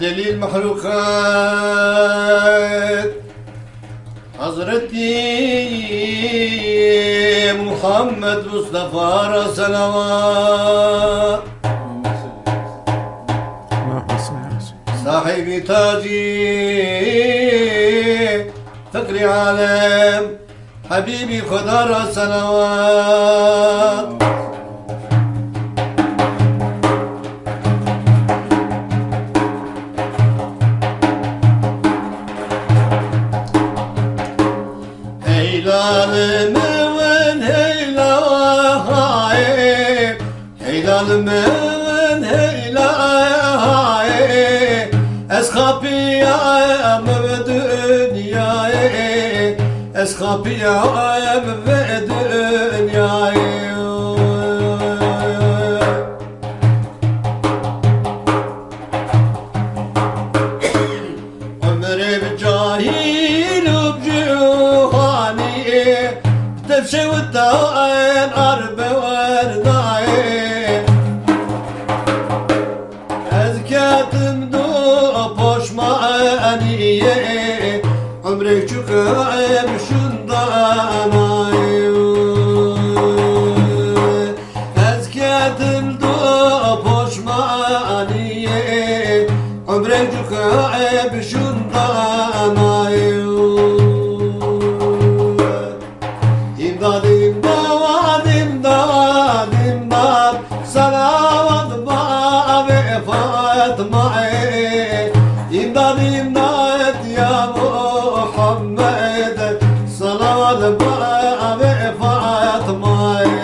معتلي المحروقات حضرتي محمد مصطفى صلوات صاحبي تاجي فكري عالم حبيبي خدا صلوات هيلال من هيلا هاي هيلال من هيلا هاي اسخابي يا بدنياي اسخابي يا بدنياي عمري بجاهيل وبجوهاني تمشي والدائن أرب ورداي أزكات مدو بوشماني عمري شقايب شنداناي أزكات مدو بوشماني عمري شقايب شنداناي İmdad imdad imdad imdad salavat ba vefat ma'e İmdad imdad ya Muhammed salavat ba vefat ma'e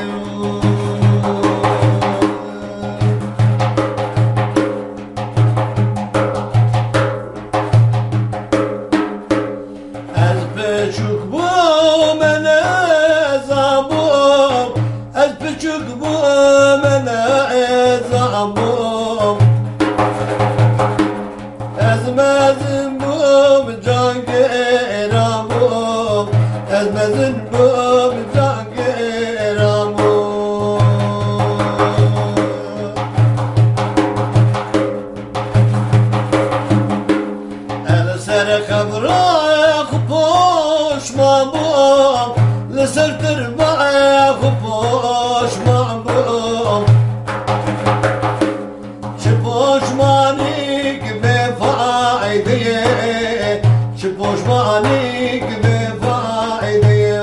Ez beçuk bu mene zamum Ez beçuk bu mene zamum Ez mezin bum can geramum Ez mezin bum can geramum El sere kabrak poşman bum Lısırtır bak poşman bum Şu poşmanik befaydiye Şu poşmanik befaydiye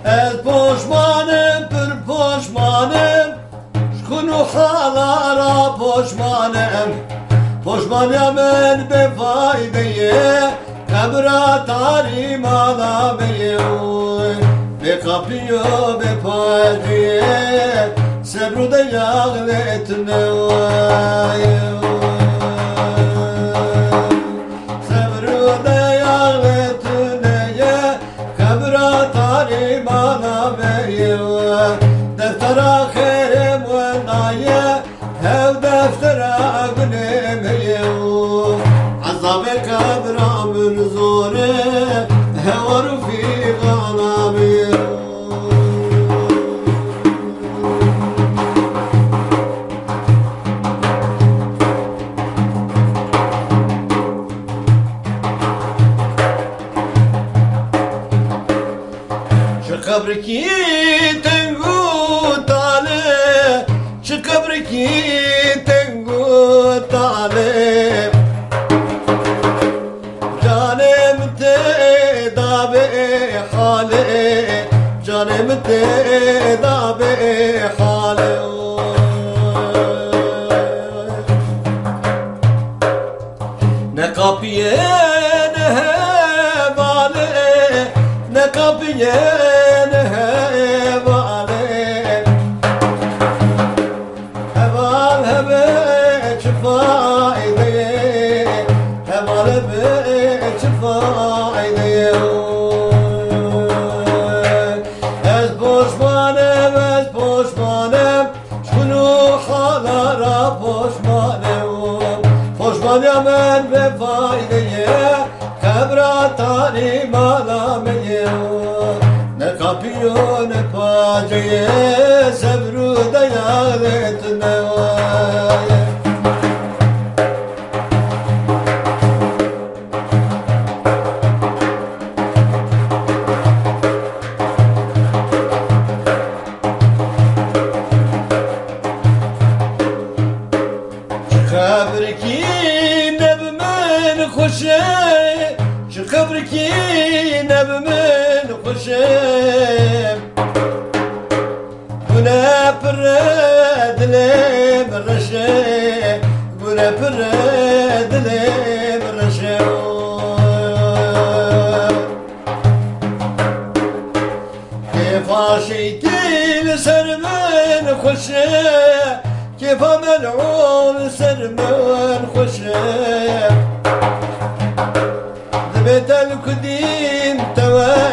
Ez poşmanım pür poşmanım Şkunu halara poşmanım Poşmanım en befaydiye Kabra tarim alamayım Be kapıyor be pacıye Sebru da yağletine Sebru da yağletine Kabra tarim alamayım Deftera kherim ve naye Hev deftera gülümeyim Azab-ı kabramın zore Hevar fi ganami Şu kabriki tengu tale Şu kabriki tengu tale Canım te dabe hale Canım te dabe hale Ne kapıye ne hevale Ne kapıye ne hevale Heval hebe çifayde Heval hebe çifayde Ez poşmanem Şunu halara poşmanem Poşmanem en befaydeye Kabra talim alameye Ne kapıyor ne paceye Sebru da yâletine vay کی نب من خوشه چه قبر کی نب من خوشه گونه پر دلم رشه گونه پر دلم رشه فاشيتي لسر من خوشه كيف ملعون سر من خوشه ذبت القديم توالي